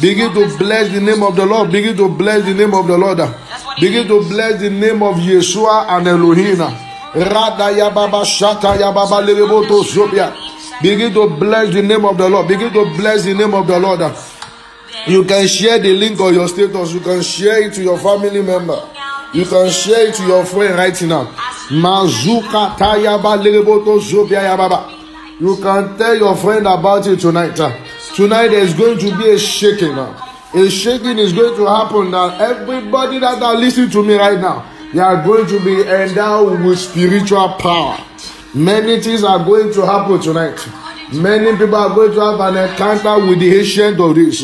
Begin to bless the name of the Lord. Begin to bless the name of the Lord. Begin to bless the name of Yeshua and Elohim. Begin to bless the name of the Lord. Begin to bless the name of the Lord. You can share the link on your status. You can share it to your family member. You can share it to your friend right now. You can tell your friend about it tonight. Tonight there is going to be a shaking. A shaking is going to happen now. Everybody that are listening to me right now, they are going to be endowed with spiritual power. Many things are going to happen tonight. Many people are going to have an encounter with the ancient of this.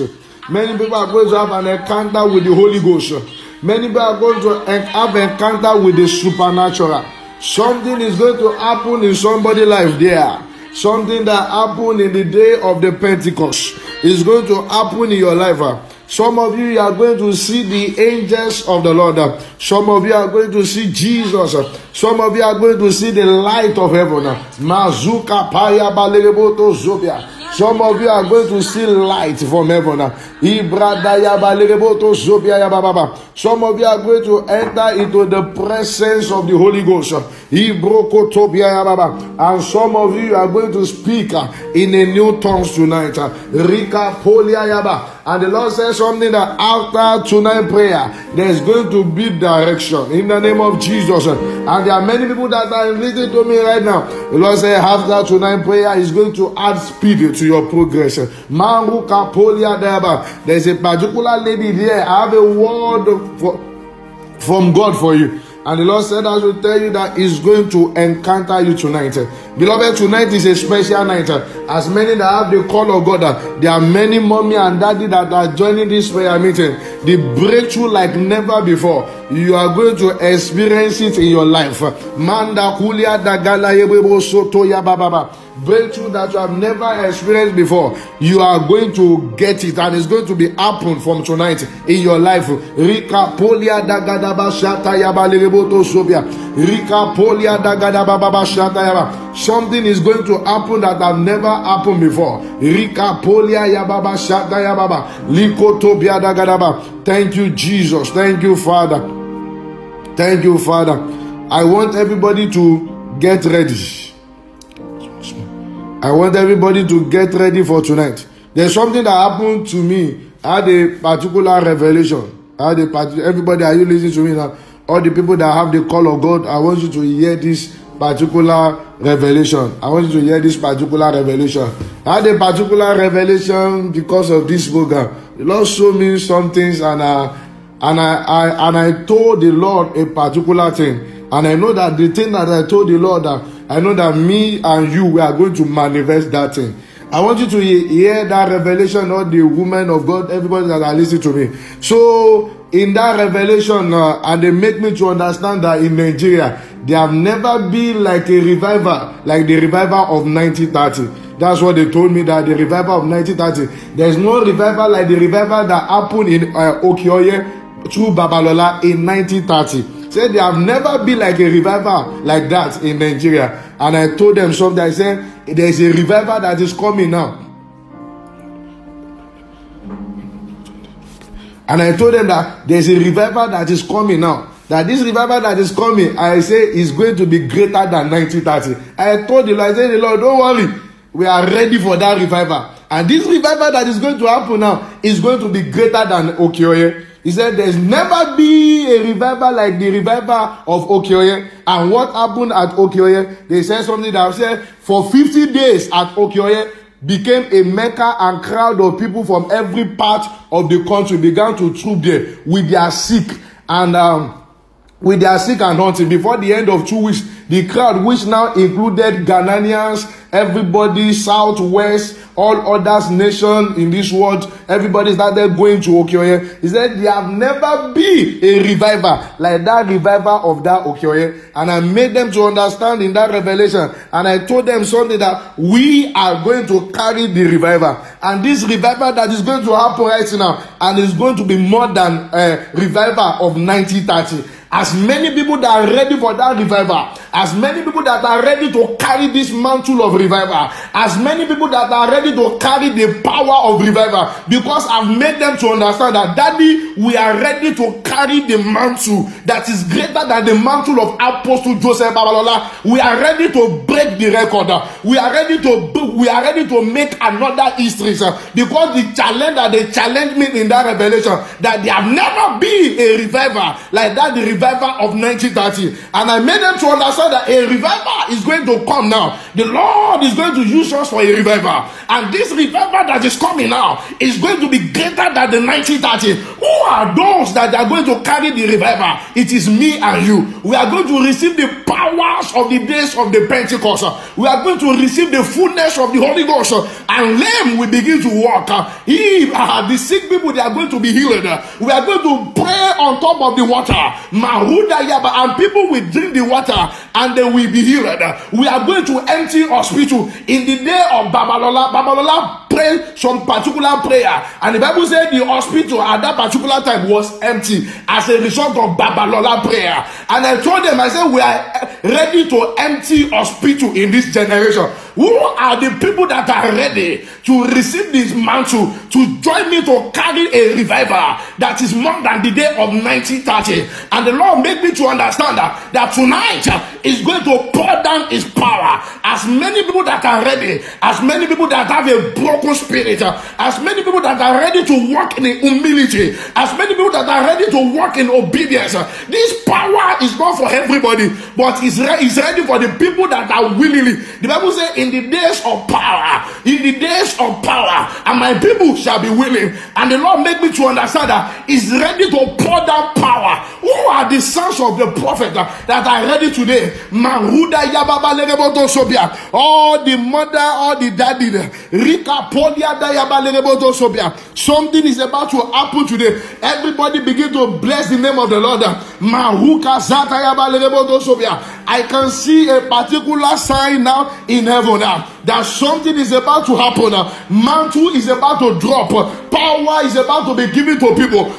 Many people are going to have an encounter with the Holy Ghost. Many people are going to have an encounter with the supernatural. Something is going to happen in somebody's life there. Something that happened in the day of the Pentecost is going to happen in your life. Some of you are going to see the angels of the Lord. Some of you are going to see Jesus. Some of you are going to see the light of heaven. Mazuka paya balereboto zobia. Some of you are going to see light from heaven. Some of you are going to enter into the presence of the Holy Ghost. And some of you are going to speak in a new tongues tonight. And the Lord says something that after tonight prayer, there's going to be direction in the name of Jesus. And there are many people that are listening to me right now. The Lord says after tonight prayer is going to add speed to your progress. There's a particular lady there. I have a word from God for you. And the Lord said I should tell you that He's going to encounter you tonight. Beloved, tonight is a special night. As many that have the call of God, there are many mommy and daddy that are joining this prayer meeting. The breakthrough like never before. You are going to experience it in your life. Manda kulia dagala yebebo soto ya bababa. Breakthrough that you have never experienced before. You are going to get it, and it's going to be happen from tonight in your life. Rika polia dagadaba shata yaba lereboto sobia. Rika polia dagadaba baba shata yaba. Something is going to happen that have never happened before. Rika polia yababa shata yababa. Liko tobia dagadaba. Thank you, Jesus. Thank you, Father. Thank you, Father. I want everybody to get ready. I want everybody to get ready for tonight. There's something that happened to me. I had a particular revelation. Everybody, are you listening to me now? All the people that have the call of God, I want you to hear this particular revelation. I want you to hear this particular revelation. I had a particular revelation because of this program. The Lord showed me some things, and I told the Lord a particular thing. And I know that the thing that I told the Lord, that I know that me and you, we are going to manifest that thing. I want you to hear that revelation, all the women of God, everybody that are listening to me. So, in that revelation, and they make me to understand that in Nigeria, there have never been like a revival, like the revival of 1930. That's what they told me, that the revival of 1930. There's no revival like the revival that happened in Okioye through Babalola in 1930. Said there have never been like a revival like that in Nigeria. And I told them something. I said there's a revival that is coming now. And I told them that there's a revival that is coming now. That this revival that is coming, I say, is going to be greater than 1930. I told the Lord, I said, the Lord, don't worry. We are ready for that revival. And this revival that is going to happen now is going to be greater than Okioye. He said there's never been a revival like the revival of Okioye. And what happened at Okioye? They said something that said for 50 days at Okioye became a Mecca, and crowd of people from every part of the country began to troop there with their sick and hunting. Before the end of 2 weeks, the crowd, which now included Ghanaians, everybody, Southwest, all others nations in this world, everybody started going to Okioye. He said there have never been a revival like that revival of that Okioye. And I made them to understand in that revelation. And I told them something that we are going to carry the revival. And this revival that is going to happen right now, and is going to be more than a revival of 1930. As many people that are ready for that revival, as many people that are ready to carry this mantle of revival, as many people that are ready to carry the power of revival, because I've made them to understand that, Daddy, we are ready to carry the mantle that is greater than the mantle of Apostle Joseph Babalola. We are ready to break the record. We are ready to make another history, sir, because the challenge that they challenged me in that revelation, that there have never been a revival like that, the revival of 1930. And I made them to understand that a revival is going to come now. The Lord is going to use us for a revival, and this revival that is coming now is going to be greater than the 1930. Who are those that are going to carry the revival? It is me and you. We are going to receive the powers of the days of the Pentecost. We are going to receive the fullness of the Holy Ghost, and lame will begin to walk. The sick people, they are going to be healed. We are going to pray on top of the water, and people will drink the water and they will be healed. We are going to empty hospital in the day of Babalola. Babalola prayed some particular prayer, and the Bible said the hospital at that particular time was empty as a result of Babalola prayer. And I told them, I said, we are ready to empty hospital in this generation. Who are the people that are ready to receive this mantle, to join me to carry a revival that is more than the day of 1930? And the Lord made me to understand that tonight is going to pour down his power. As many people that are ready, as many people that have a broken spirit, as many people that are ready to walk in humility, as many people that are ready to walk in obedience, this power is not for everybody, but it's ready for the people that are willingly. The Bible says, in the days of power, in the days of power, and my people shall be willing. And the Lord made me to understand that He's ready to pour down power. Who are the sons of the prophet that are ready today? Mahuda Yababa Lereboto Sobia. All the mother, all the daddy, Rika Polia Dayaba Lereboto Sobia. Something is about to happen today. Everybody begin to bless the name of the Lord. Mahuka Zata Yaba Lereboto Sobia. I can see a particular sign now in heaven now that something is about to happen. Mantle is about to drop. Power is about to be given to people.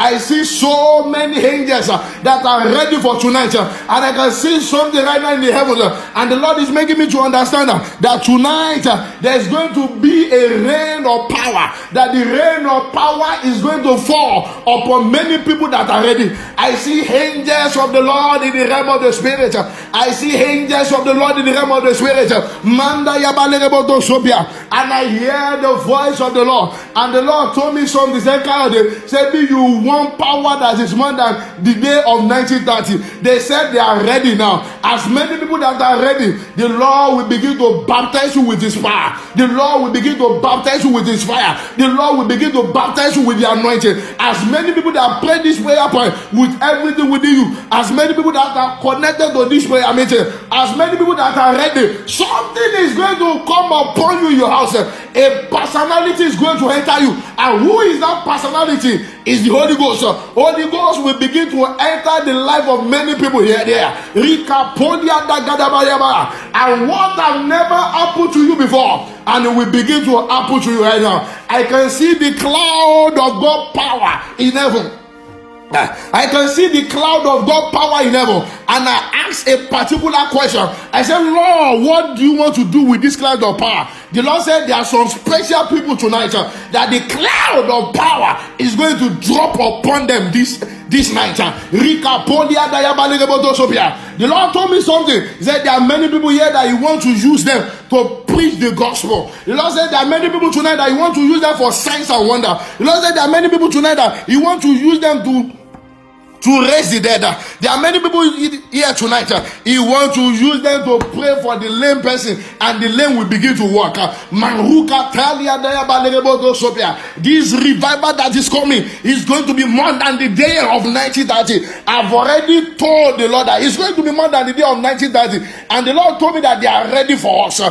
I see so many angels that are ready for tonight, and I can see something right now in the heavens, and the Lord is making me to understand that tonight there is going to be a rain of power, that the rain of power is going to fall upon many people that are ready. I see angels of the Lord in the realm of the spirit. I see angels of the Lord in the realm of the spirit. And I hear the voice of the Lord. And the Lord told me something. Said, you want power that is more than the day of 1930. They said they are ready now. As many people that are ready, the Lord will begin to baptize you with his fire. The Lord will begin to baptize you with his fire. The Lord will begin to baptize you with the anointing. As many people that pray this prayer point with everything within you, as many people that are connected to this prayer meeting, as many people that are ready, something is going to come upon you in your house. A personality is going to enter you. And who is that personality? Is the Holy Ghost. Holy Ghost will begin to enter the life of many people here. And what has never happened to you before, and it will begin to happen to you right now. I can see the cloud of God power in heaven. I can see the cloud of God power in heaven, and I asked a particular question. I said, Lord, what do you want to do with this cloud of power? The Lord said there are some special people tonight that the cloud of power is going to drop upon them this night. The Lord told me something. He said there are many people here that you want to use them to preach the gospel. The Lord said there are many people tonight that you want to use them for signs and wonder. The Lord said there are many people tonight that you want to use them to raise the dead. There are many people here tonight. You want to use them to pray for the lame person, and the lame will begin to walk. This revival that is coming is going to be more than the day of 1930. I've already told the Lord that it's going to be more than the day of 1930, and the Lord told me that they are ready for us. I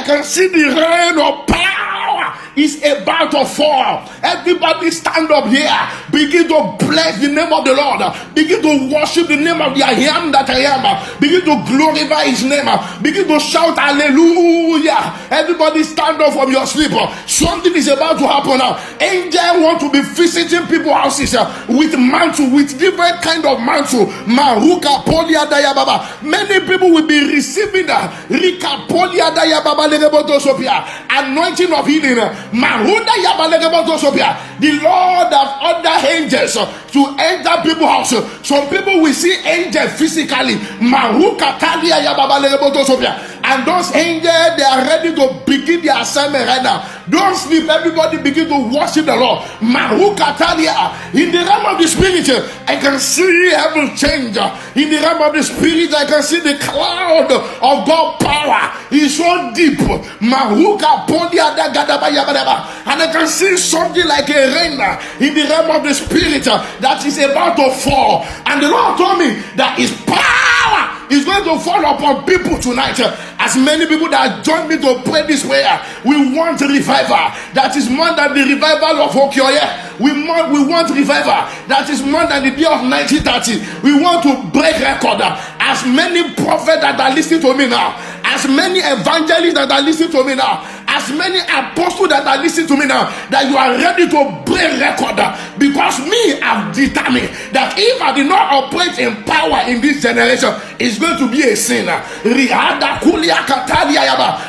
can see the rain of power is about to fall. Everybody stand up here. Begin to bless the name of the Lord. Begin to worship the name of the I am that I am. Begin to glorify his name. Begin to shout hallelujah. Everybody stand up from your sleep. Something is about to happen now. Angels want to be visiting people's houses with mantle, with different kind of mantle. Maruka polia daya baba. Many people will be receiving the Rika polia daya baba lerebotosopia anointing of healing. Maruda yaba lerebotosopia. The Lord have ordered angels to enter people's house. Some people will see angels physically. Maruka talia yaba lerebotosopia. And those angels, they are ready to begin their assignment right now. Don't sleep. Everybody begin to worship the Lord. Maruka talia. In the realm of the spirit, I can see heaven change. In the realm of the spirit, I can see the cloud of God power. It's so deep. Maruka podia da gadaba yabadaba. And I can see something like a rain in the realm of the spirit that is about to fall. And the Lord told me that his power is going to fall upon people tonight. As many people that join me to pray this prayer, we want revival that is more than the revival of Okioye. We want revival that is more than the day of 1930. We want to break record. As many prophets that are listening to me now, as many evangelists that are listening to me now, as many apostles that are listening to me now, that you are ready to break record. Because me, I've determined that if I did not operate in power in this generation, it's going to be a sin.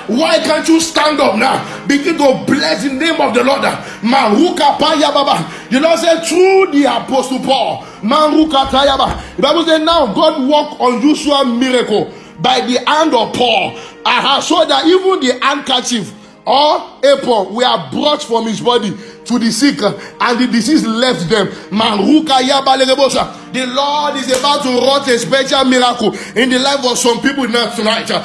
Why can't you stand up now? Begin to bless the name of the Lord. The Lord said through the apostle Paul, the Bible said now God worked unusual miracle by the hand of Paul. So that even the handkerchief or apron were brought from his body to the sick, and the disease left them. The Lord is about to wrought a special miracle in the life of some people now tonight. In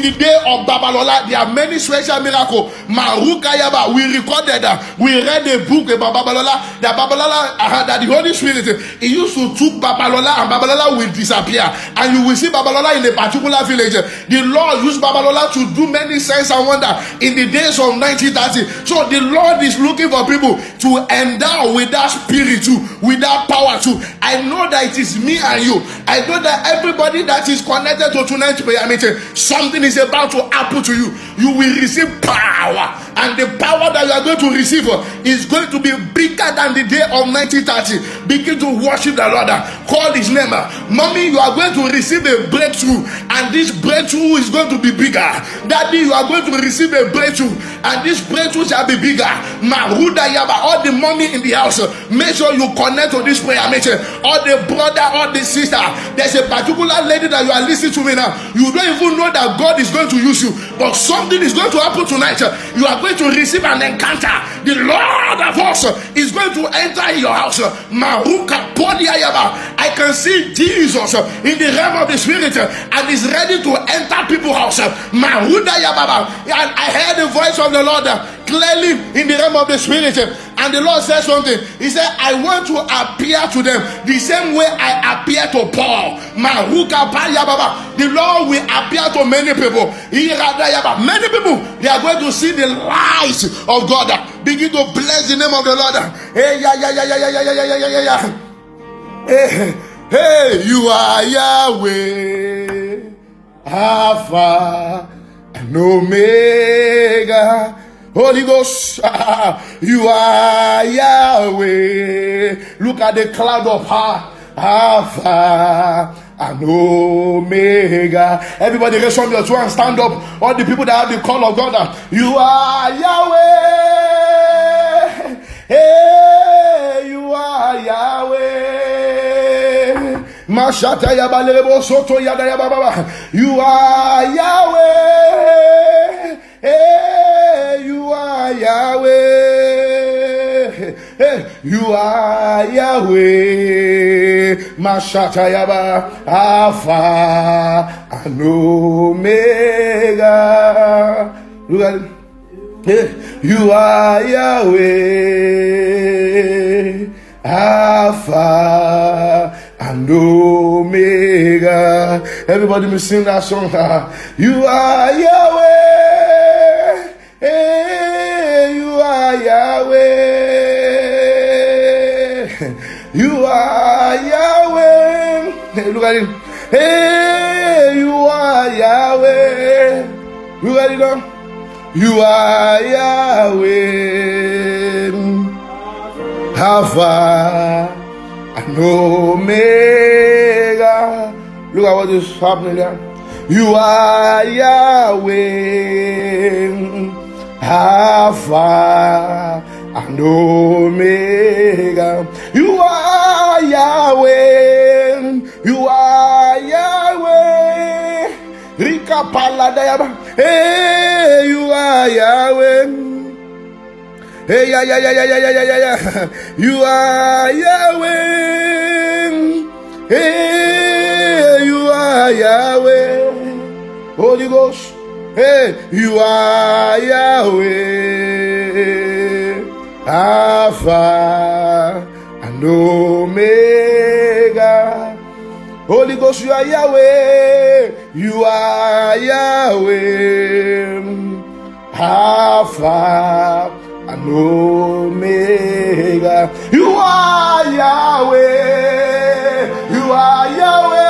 the day of Babalola, there are many special miracles. We recorded, we read a book about Babalola, that the Holy Spirit, he used to took Babalola, and Babalola will disappear, and you will see Babalola in a particular village. The Lord used Babalola to do many signs and wonders in the days of 1930. So the Lord is looking for people to endow with that spirit too, with that power too. I know that it is me and you. I know that everybody that is connected to tonight's prayer meeting, something is about to happen to you. You will receive power, and the power that you are going to receive is going to be bigger than the day of 1930. Begin to worship the Lord. Call his name. Mommy, you are going to receive a breakthrough, and this breakthrough is going to be bigger. Daddy, you are going to receive a breakthrough, and this breakthrough shall be bigger. Maruda Yaba, all the mommy in the house, make sure you connect to this prayer meeting. All the brother, all the sister, there's a particular lady that you are listening to me now. You don't even know that God is going to use you, but something is going to happen tonight. You are going to receive an encounter. The Lord of hosts is going to enter your house. Maruka Podia Yaba. I can see Jesus in the realm of the spirit, and is ready to enter people's house. Maruda Yaba. And I heard the voice of the Lord clearly in the realm of the spirit, and the Lord said something. He said, I want to appear to them the same way I appear to Paul. The Lord will appear to many people. Many people, they are going to see the light of God. Begin to bless the name of the Lord. Hey, you are Yahweh, Alpha and Omega. Holy Ghost, you are Yahweh. Look at the cloud of Alpha and Omega. Everybody raise from your two and stand up. All the people that have the call of God, you are Yahweh. Hey, you are Yahweh. Mashata yabalebo soto yada yababa. You are Yahweh. Hey, you are Yahweh. Hey, you are Yahweh. Mashata yaba. Alpha and Omega. Look at it. Hey, you are Yahweh. Alpha and Omega. Everybody will sing that song. You are Yahweh. Hey. Look at it. Hey, you are Yahweh. Look at it now. You are Yahweh. Alpha and Omega. Look at what is happening there. You are Yahweh. Alpha and Omega. You are Yahweh. You are Yahweh. Rika Paladayaba. Hey, you are Yahweh. Hey, yeah. You are Yahweh. Hey, you are Yahweh. Holy Ghost. Hey, you are Yahweh. Alpha and Omega. Holy Ghost, you are Yahweh. You are Yahweh. Alpha and Omega. You are Yahweh. You are Yahweh.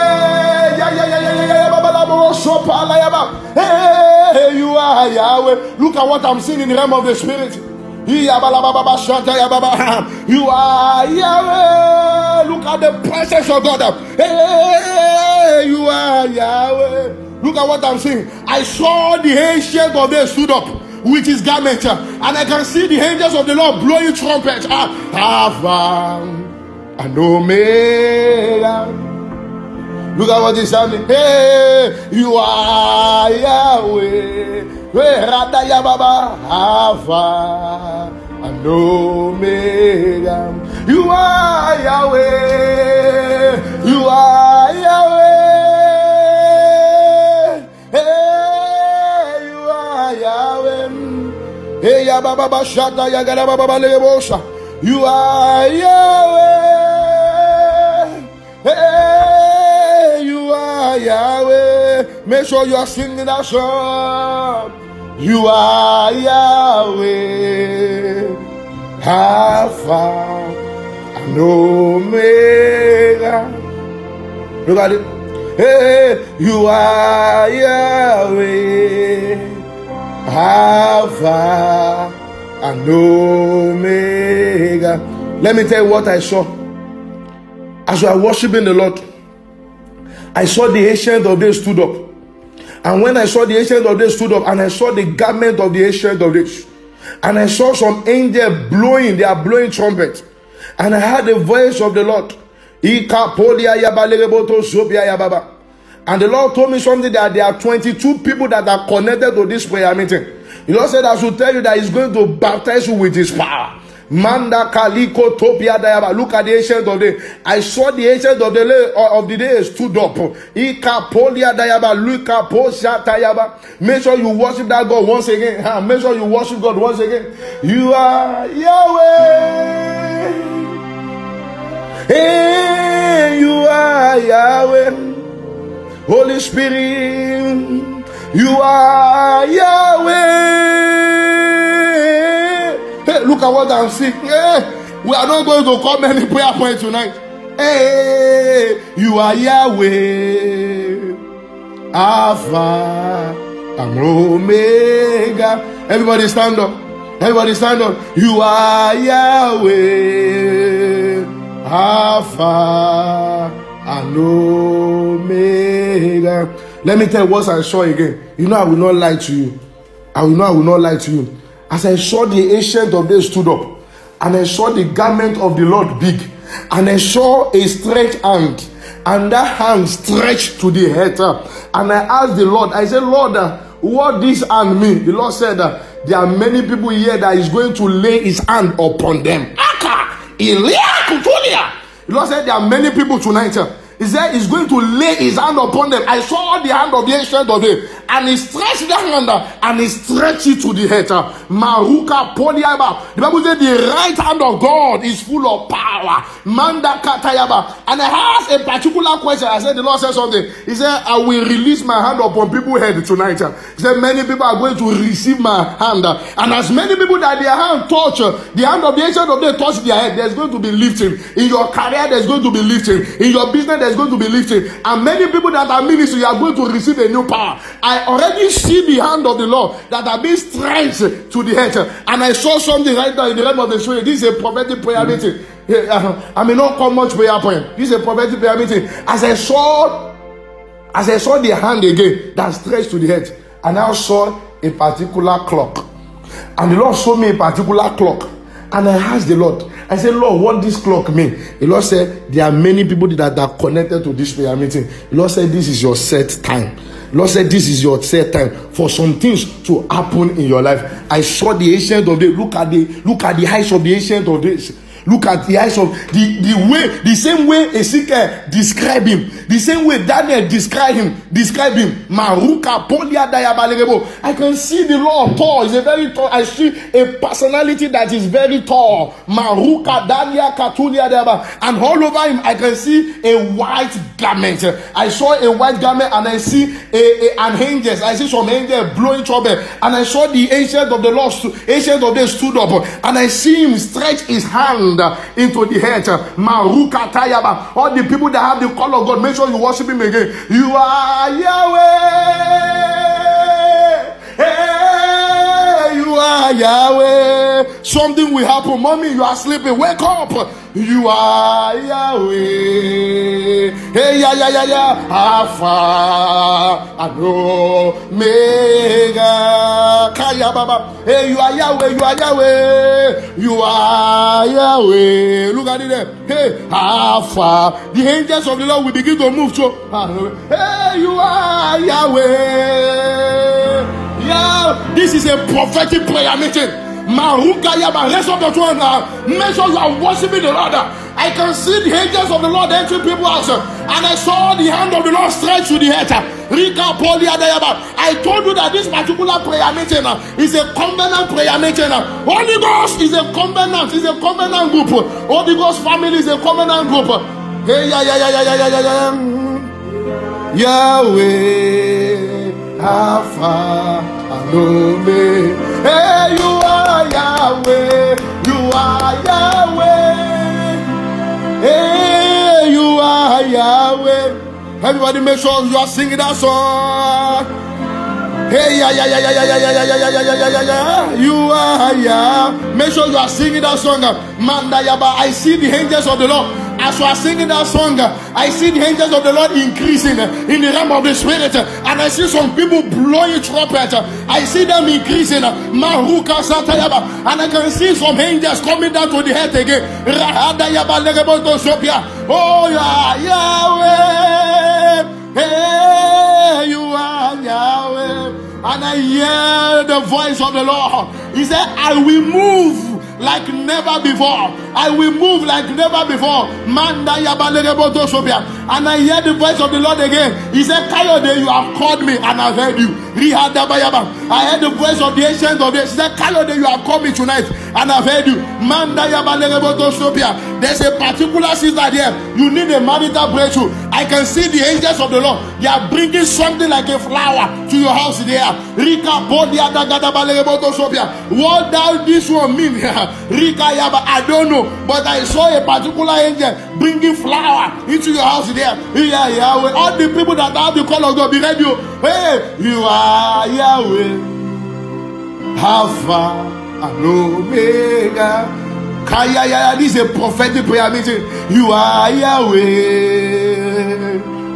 Hey, you are Yahweh. Look at what I'm seeing in the realm of the spirit. You are Yahweh. Look at the presence of God. Hey, you are Yahweh. Look at what I'm seeing. I saw the ancient of days stood up with his garment, and I can see the angels of the Lord blowing trumpets. Alpha and Omega. Look at what is happening. Hey, you are Yahweh. Alpha and Omega. You are Yahweh. You are Yahweh. Hey, you are Yahweh. Hey, Yababa Shata Yagarababa Lebosha. You are Yahweh. Hey, you are Yahweh. Make sure you are singing that song. You are Yahweh. Alpha and Omega. Look at it. Hey, you are Yahweh. Alpha and Omega. Let me tell you what I saw. As you are worshiping the Lord, I saw the ancient of days stood up. And when I saw the ancient of days stood up, and I saw the garment of the ancient of days, and I saw some angels blowing, they are blowing trumpets. And I heard the voice of the Lord. And the Lord told me something, that there are 22 people that are connected to this prayer meeting. The Lord said I should tell you that He's going to baptize you with His power. Manda Kaliko Topia Dayaba. Look at the ancient of the day. I saw the ancient of the day stood up. Ika Polia Dayaba, Luka Posha Tayaba. Make sure you worship that God once again. Make sure you worship God once again. You are Yahweh. Hey, you are Yahweh. Holy Spirit, you are Yahweh. Hey, look at what I'm seeing. Hey, we are not going to come any prayer point tonight. Hey, you are Yahweh. Alpha and Omega. Everybody stand up. Everybody stand up. You are Yahweh. Alpha and Omega. Let me tell you what I saw again. You know I will not lie to you. I will not lie to you. As I saw the ancient of days stood up, and I saw the garment of the Lord big, and I saw a stretched hand, and that hand stretched to the head. And I asked the Lord, I said, Lord, what this hand mean? The Lord said that there are many people here that is going to lay his hand upon them. The Lord said there are many people tonight. He said he's going to lay his hand upon them. I saw the hand of the ancient of days. and he stretched the hand and he stretched it to the head. Maruka Poliaba. The Bible said the right hand of God is full of power. Manda Katayaba. And I asked a particular question. I said, the Lord said something. He said, I will release my hand upon people's head tonight. He said, many people are going to receive my hand. And as many people that their hand touch, the hand of the ancient of days touch their head, there's going to be lifting. In your career, there's going to be lifting. In your business, there's going to be lifting. And many people that are ministry are going to receive a new power. I already see the hand of the Lord that are being stretched to the head. And I saw something right now in the realm of the spirit. This is a prophetic prayer meeting. I may not call much prayer point. This is a prophetic prayer meeting. As I saw the hand again that stretched to the head, and I saw a particular clock. And the Lord showed me a particular clock. And I asked the Lord, I said, Lord, what this clock mean? The Lord said, there are many people that are connected to this prayer meeting. The Lord said, this is your set time. The Lord said, this is your set time for some things to happen in your life. I saw the ancient of days. Look at the eyes of the ancient of days. Look at the eyes of the same way Ezekiel described him, the same way Daniel described him. Maruka Polia Dayabalerebo. I can see the Lord tall. He's a very tall. I see a personality that is very tall. Maruka Dania Katulia Dayaba. And all over him, I can see a white garment. I saw a white garment and I see an angel. I see some angel blowing trumpet. And I saw the ancient of the Lord, ancient of days stood up. And I see him stretch his hand into the head. Maruka Tayaba. All the people that have the call of God, make sure you worship him again. You are Yahweh. Hey, you are Yahweh. Something will happen. Mommy, you are sleeping. Wake up. You are Yahweh. Hey, yeah. Alpha and Omega. Kaya Baba. Hey, you are Yahweh. You are Yahweh. You are Yahweh. Look at it there. Hey, Alpha. The angels of the Lord will begin to move. So, hey, you are Yahweh. Yeah, this is a prophetic prayer meeting. Maruka Yaba, rest of the throne now. Make sure you are worshiping the Lord. I can see the angels of the Lord entering people's house, and I saw the hand of the Lord stretch to the head. Rika Polia Dayaba. I told you that this particular prayer meeting is a covenant prayer meeting. Holy Ghost is a covenant, group. Holy Ghost family is a covenant group. Hey, yeah. Yahweh, Alpha and Omega. Hey, you are Yahweh. You are Yahweh. Hey, you are Yahweh. Everybody make sure you are singing that song. Hey, yeah. You are Yahweh. Make sure you are singing that song. Manda Yaba. I see the angels of the Lord. As you are singing that song, I see the angels of the Lord increasing in the realm of the spirit, and I see some people blowing trumpet. I see them increasing. Maruka Satayaba, and I can see some angels coming down to the head again. Oh yeah, Yahweh. Hey, you are Yahweh. And I hear the voice of the Lord. He said, I will move like never before. I will move like never before. And I hear the voice of the Lord again. He said, Kayode, you have called me and I've heard you. I heard the voice of the ancient of days. He said, Kayode, you have called me tonight and I've heard you. There's a particular sister there. You need a marital breakthrough. I can see the angels of the Lord. They are bringing something like a flower to your house there. What does this one mean? I don't know, but I saw a particular angel bringing flower into your house there. Yahweh. All the people that have the call of God, be ready. Hey, you are Yahweh, Alpha and Omega. This is a prophetic prayer meeting. You are Yahweh,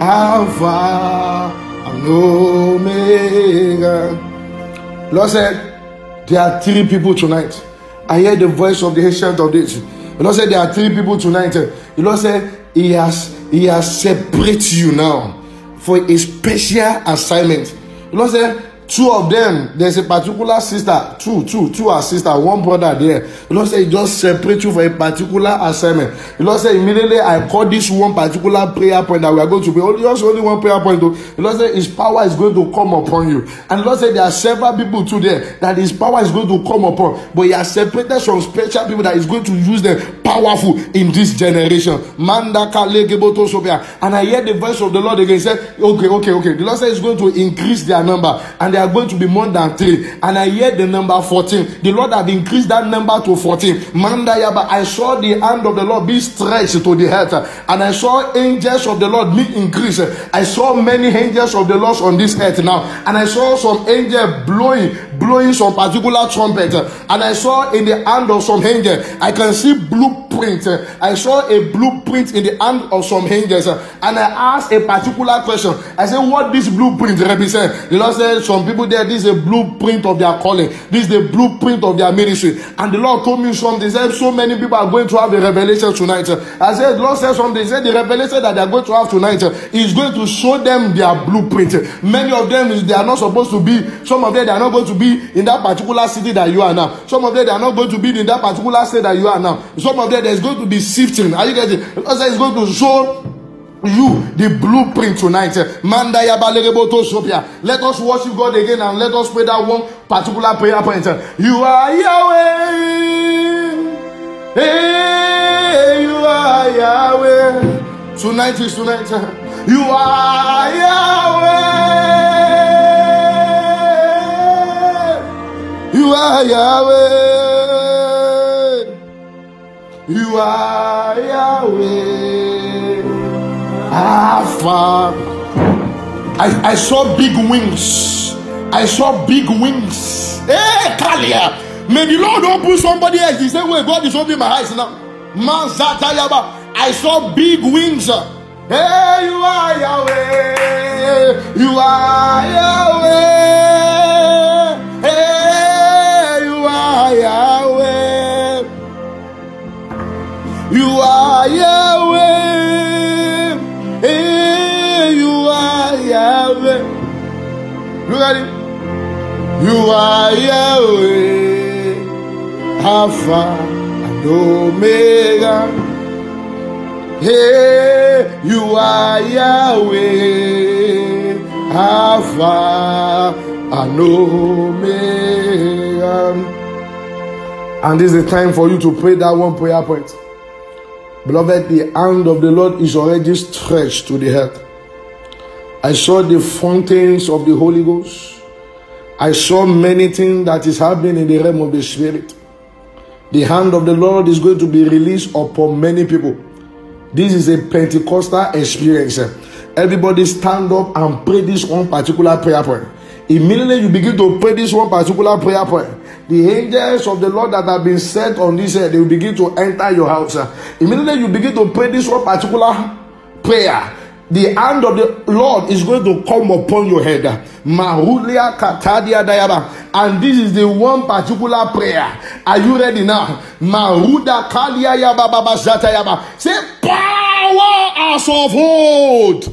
Alpha and Omega. Lord said, there are 3 people tonight. I hear the voice of the ancient of days. The Lord said there are 3 people tonight. The Lord said He has separated you now for a special assignment. The Lord said Two of them, there's a particular sister, two are sister, one brother there. The Lord said, just separate you for a particular assignment. The Lord said, immediately I call this one particular prayer point that we are going to be only one prayer point. The Lord said, His power is going to come upon you. And the Lord said, there are several people today that His power is going to come upon, but He has separated some special people that is going to use them powerful in this generation. And I hear the voice of the Lord again. He said, okay. The Lord said He's going to increase their number, and they are going to be more than 3. And I hear the number 14. The Lord had increased that number to 14. I saw the hand of the Lord be stretched to the earth, and I saw angels of the Lord be increased. I saw many angels of the Lord on this earth now, and I saw some angel blowing some particular trumpet, and I saw in the hand of some angel, I can see blueprint. I saw a blueprint in the hand of some angels, and I asked a particular question. I said, what this blueprint represent? The Lord said, some people there, this is a blueprint of their calling, this is the blueprint of their ministry. And the Lord told me something. He said, so many people are going to have a revelation tonight. I said, the Lord said something. He said, the revelation that they are going to have tonight is going to show them their blueprint. Many of them, they are not supposed to be, some of them, they are not going to be in that particular city that you are now. Some of them, they are not going to be in that particular state that you are now. Some of them, there's going to be sifting. Are you getting it? The Lord said, it's going to show you the blueprint tonight. Let us worship God again, and let us pray that one particular prayer point. You are Yahweh. Hey, you are Yahweh. Tonight is tonight. You are Yahweh. You are Yahweh. You are Yahweh. Alpha. I saw big wings. I saw big wings. Hey, Kalia. May the Lord open somebody else. He said, wait, God is opening my eyes now. I saw big wings. Hey, you are Yahweh. You are Yahweh. Hey, you are Yahweh. You are Yahweh. Hey, you are Yahweh. Look at it. You are Yahweh, Alpha and Omega. Hey, you are Yahweh, Alpha and Omega. And this is the time for you to pray that one prayer point. Beloved, the hand of the Lord is already stretched to the earth. I saw the fountains of the Holy Ghost. I saw many things that is happening in the realm of the Spirit. The hand of the Lord is going to be released upon many people. This is a Pentecostal experience. Everybody stand up and pray this one particular prayer point. Immediately you begin to pray this one particular prayer point, the angels of the Lord that have been sent on this earth, they will begin to enter your house. Immediately you begin to pray this one particular prayer, the hand of the Lord is going to come upon your head. And this is the one particular prayer. Are you ready now? Say, power as of old.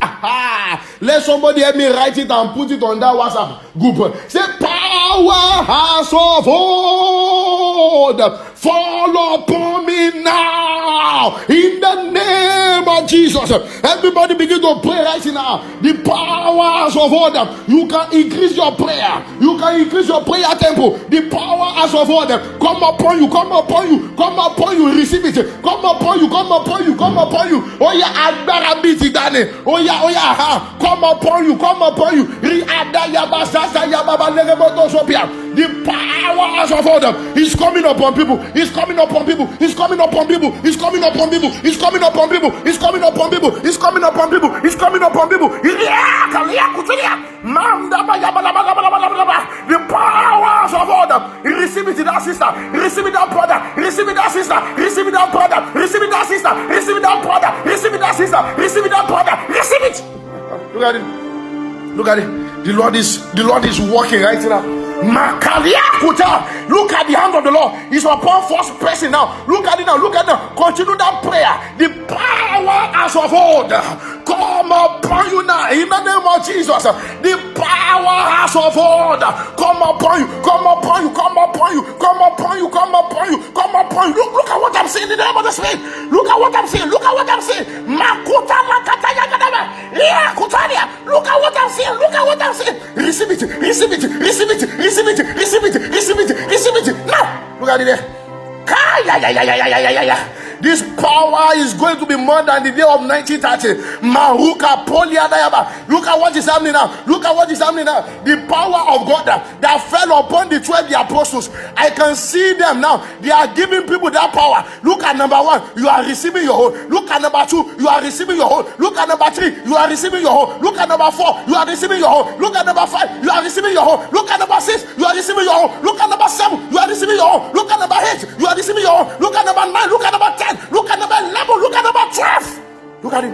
Let somebody help me write it and put it on that WhatsApp group. Say, power as of old, fall upon me now in the name of Jesus. Everybody begin to pray right now. The powers of old. You can increase your prayer. You can increase your prayer tempo. The power as of old come upon you. Come upon you. Come upon you. Receive it. Come upon you. Come upon you. Come upon you. Oh yeah, agbára bí ti dání. Oh yeah. Come upon you. Come upon you. The powers of old is coming upon people. It's coming upon people. It's coming upon people. It's coming upon people. It's coming upon people. It's coming upon people. It's coming upon people. It's coming upon people. The powers of order. Receive it, that sister. Receive it, that brother. Receive it, that sister. Receive it, that brother. Receive it, that sister. Receive it, that brother. Receive it, that sister. Receive it, that brother. Receive it. Look at it. Look at it. The Lord is working right now. Look at the hand of the Lord. It's upon first person now. Look at it now. Look at it now. Continue that prayer. The power as of old come upon you now in the name of Jesus. The power as of old come upon you. Come upon you. Come upon you. Come upon you. Come upon you. Come upon you. Look at what I'm saying in the name of the Spirit. Look at what I'm saying. Look at what I'm saying. Look at what I'm saying. Look at what I'm saying. Receive it. Receive it. Receive it. Receive it. Receive it. Receive it. Receive it. Now, look at it there. This power is going to be more than the day of 1930. Maruka Polia Dayaba. Look at what is happening now. Look at what is happening now. The power of God that fell upon the 12 the apostles. I can see them now. They are giving people that power. Look at number 1. You are receiving your own. Look at number 2. You are receiving your own. Look at number 3. You are receiving your own. Look at number 4. You are receiving your own. Look at number 5. You are receiving your own. Look at number 6. You are receiving your own. Look at number 7. You are receiving your own. Look at number 8. You are receiving your own. Look at number 9. Look at number 10. Look at number 11. Look at number 12. Look at it.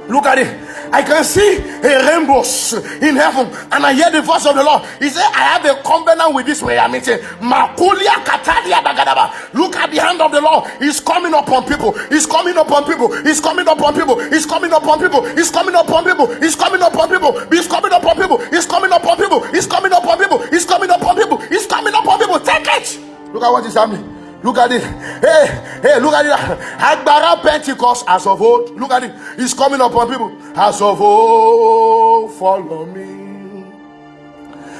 Look at it. I can see a rainbows in heaven, and I hear the voice of the Lord. He said, I have a covenant with this prayer meeting. Makulia Katalia Bagadaba. Look at the hand of the Lord. He's coming upon people. He's coming upon people. He's coming upon people. He's coming upon people. He's coming upon people. He's coming upon people. He's coming upon people. He's coming upon people. He's coming upon people. He's coming upon people. He's coming upon people. Take it. Look at what is happening. Look at it. Hey, look at it. Agbara Pentecost as of old. Look at it. It's coming upon people. As of old, follow me.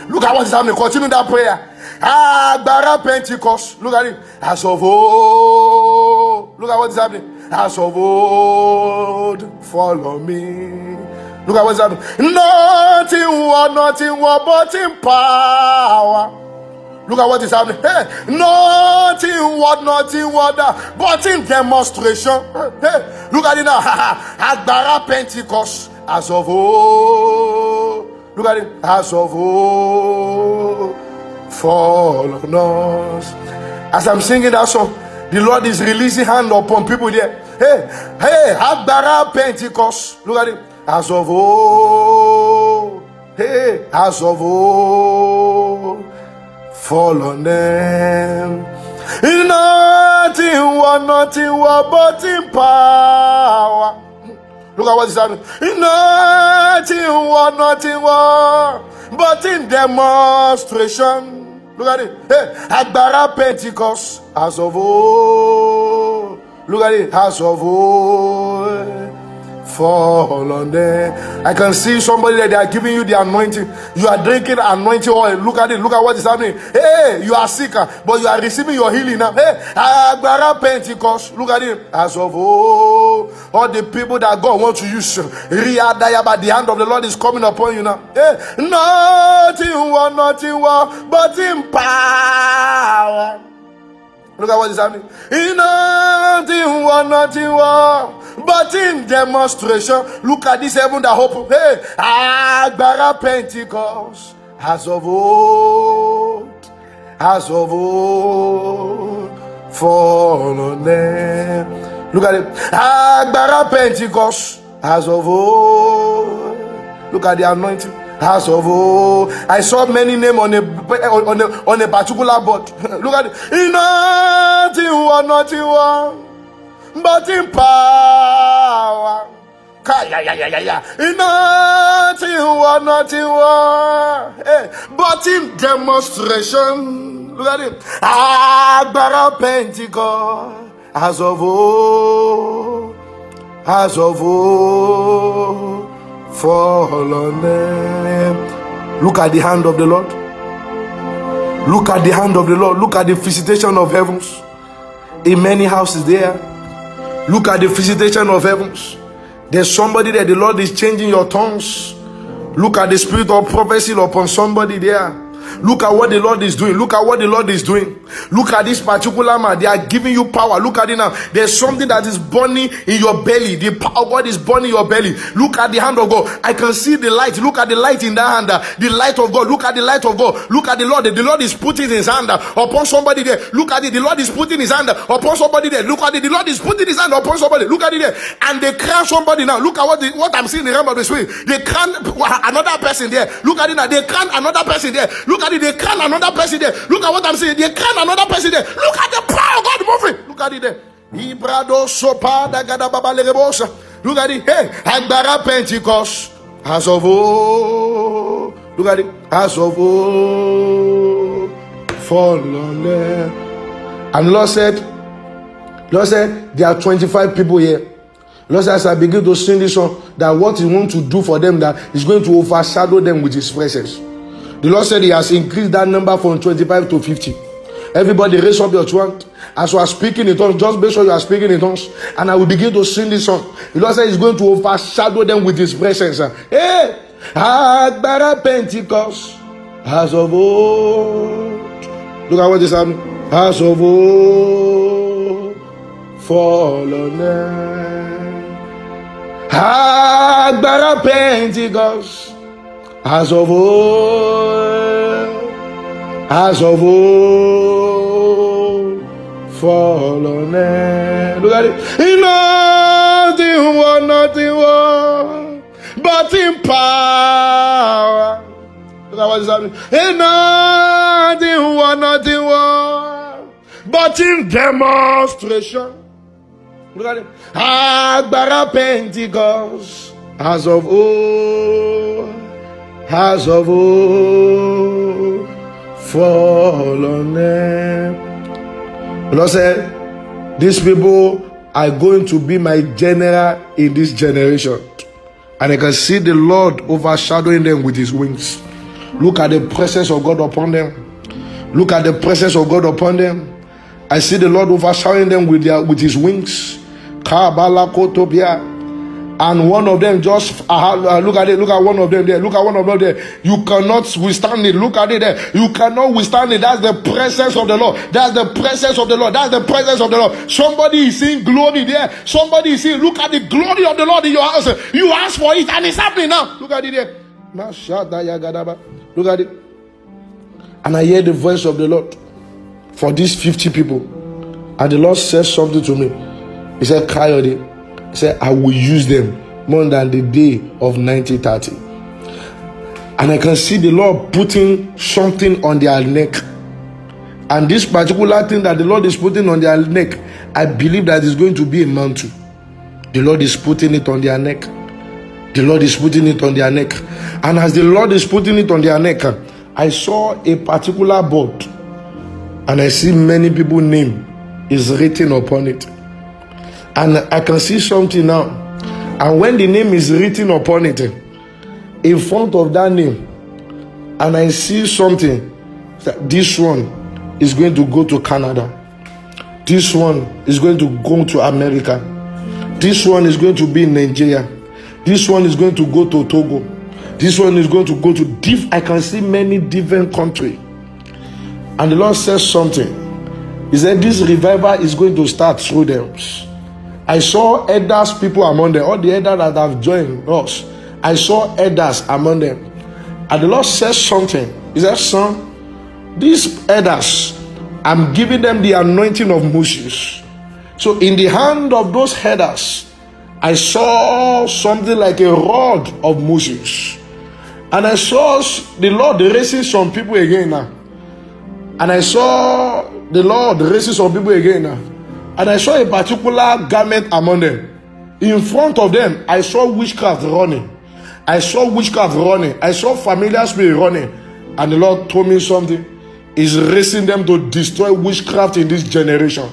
Look at what is happening. Continue that prayer. Agbara Pentecost. Look at it. As of old. Look at what is happening. As of old, follow me. Look at what is happening. Nothing more, but in power. Look at what is happening. Hey, nothing what, but in demonstration. Hey, look at it now. Agbara Pentecost as of old. Look at it. As of old, fall on us. As I'm singing that song, the Lord is releasing hand upon people there. Hey, Agbara Pentecost. Look at it. As of old. Hey, as of old. Fall on them. Nothing what, but in power. Look at what is happening. Nothing what, but in demonstration. Look at it. Hey, Agbara Pentecost as of old. Look at it. As of old. Fall on them. I can see somebody that they are giving you the anointing. You are drinking anointing oil. Look at it. Look at what is happening. Hey, you are sick, but you are receiving your healing now. Hey, Agbara Pentecost. Look at it. As of old, all the people that God wants to use, Riadayaba, the hand of the Lord is coming upon you now. Hey, nothing but in power. Look at what is happening. Nothing what, but in demonstration. Look at this heaven that hope. Hey, Agbara Pentecost as of old, fall on them. Look at it. Agbara Pentecost as of old. Look at the anointing. As of old. I saw many names on a particular board. Look at it. Nothing one, but in power. Nothing one, hey, but in demonstration. Look at it. Agbara Pentecost as of old, fall on them. Look at the hand of the Lord. Look at the hand of the Lord. Look at the visitation of heavens. In many houses there. Look at the visitation of heavens. There's somebody there. The Lord is changing your tongues. Look at the spirit of prophecy upon somebody there. Look at what the Lord is doing. Look at what the Lord is doing. Look at this particular man. They are giving you power. Look at it now. There's something that is burning in your belly. The power of God is burning in your belly. Look at the hand of God. I can see the light. Look at the light in that hand. The light of God. Look at the light of God. Look at the Lord. The Lord is putting his hand upon somebody there. Look at it. The Lord is putting his hand upon somebody there. Look at it. The Lord is putting his hand upon somebody. Look at it there. And they crown somebody now. Look at what I'm seeing in the realm of the spirit. They crown another person there. Look at it now. They crown another person there. Look Look at it. They crown another president. Look at what I'm saying. They crown another president. Look at the power of God moving. Look at it there. Look at it. Hey, Agbara Pentecost. As of old. Look at it. As of old. Fallen there. And the Lord said, there are 25 people here. Lord said, as I begin to sing this song, that what He wants to do for them, that is going to overshadow them with His presence. The Lord said He has increased that number from 25 to 50. Everybody raise up your tongue. As you are speaking in tongues, just make sure you are speaking in tongues. And I will begin to sing this song. The Lord said He's going to overshadow them with His presence. Hey! Agbara Pentecost, as of old. Look at what is happening. As of old, fallen. Agbara Pentecost, as of old, fallen. Look at it. In nothing more, but in power. Look at what is happening. In nothing more, but in demonstration. Look at it. Agbara Pentecost, as of old, fallen. The Lord said, these people are going to be my general in this generation. And I can see the Lord overshadowing them with His wings. Look at the presence of God upon them. Look at the presence of God upon them. I see the Lord overshadowing them with His wings. And one of them just look at it. Look at one of them there. Look at one of them there. You cannot withstand it. Look at it there. You cannot withstand it. That's the presence of the Lord. That's the presence of the Lord. That's the presence of the Lord. Somebody is seeing glory there. Somebody is seeing. Look at the glory of the Lord in your house. You ask for it and it's happening now. Look at it there. Look at it. And I hear the voice of the Lord for these 50 people. And the Lord said something to me. He said, Kayode, he said, I will use them more than the day of 1930. And I can see the Lord putting something on their neck. And this particular thing that the Lord is putting on their neck, I believe that is going to be a mantle. The Lord is putting it on their neck. The Lord is putting it on their neck. And as the Lord is putting it on their neck, I saw a particular board. And I see many people's name is written upon it. And I can see something now. And when the name is written upon it, in front of that name, and I see something, that this one is going to go to Canada. This one is going to go to America. This one is going to be in Nigeria. This one is going to go to Togo. This one is going to go to I can see many different countries. And the Lord says something. He said this revival is going to start through them. I saw elders, people among them, all the elders that have joined us. I saw elders among them. And the Lord says something. He said, son, these elders, I'm giving them the anointing of Moses. So in the hand of those elders, I saw something like a rod of Moses. And I saw the Lord raising some people again now. And I saw the Lord raising some people again now. And I saw a particular garment among them. In front of them, I saw witchcraft running. I saw witchcraft running. I saw familiar spirit running. And the Lord told me something. He's raising them to destroy witchcraft in this generation.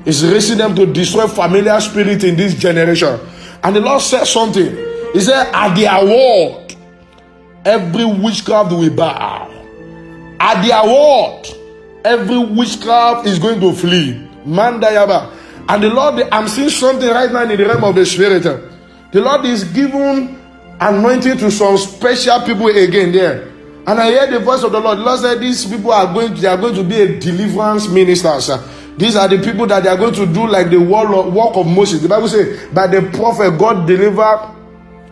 He's raising them to destroy familiar spirit in this generation. And the Lord said something. He said, at the award, every witchcraft will bow. At the award, every witchcraft is going to flee. Mandayaba. And the Lord, I'm seeing something right now in the realm of the spirit. The Lord is giving anointing to some special people again there. And I hear the voice of the Lord. The Lord said these people are going to be a deliverance ministers. These are the people that they are going to do like the work of Moses. The Bible says, by the prophet, God delivered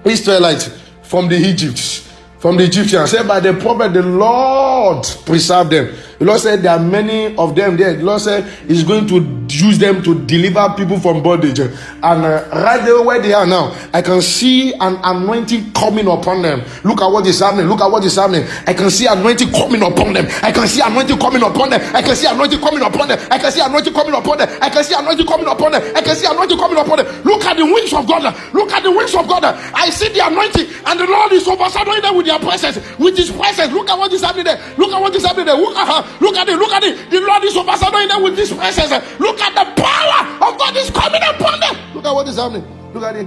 Israelites from the Egyptians. From the Egyptians. Said by the prophet, the Lord preserved them. The Lord said there are many of them there. The Lord said He's going to use them to deliver people from bondage. And right there where they are now, I can see an anointing coming upon them. Look at what is happening. Look at what is happening. I can see anointing coming upon them. I can see anointing coming upon them. I can see anointing coming upon them. I can see anointing coming upon them. I can see anointing coming upon them. I can see anointing coming upon them. Look at the wings of God. Look at the wings of God. I see the anointing, and the Lord is overshadowing them with their presence, with His presence. Look at what is happening there. Look at what is happening there. Look at her. Look at it. Look at it. The Lord is overshadowing them with His presence. Look at the power of God is coming upon them. Look at what is happening. Look at it.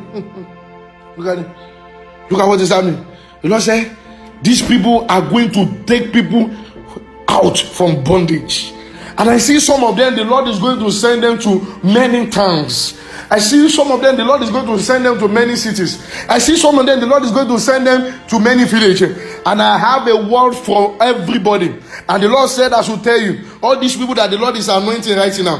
Look at it. Look at what is happening. The Lord said, these people are going to take people out from bondage. And I see some of them, the Lord is going to send them to many towns. I see some of them, the Lord is going to send them to many cities. I see some of them, the Lord is going to send them to many villages. And I have a word for everybody. And the Lord said, I should tell you, all these people that the Lord is anointing right now.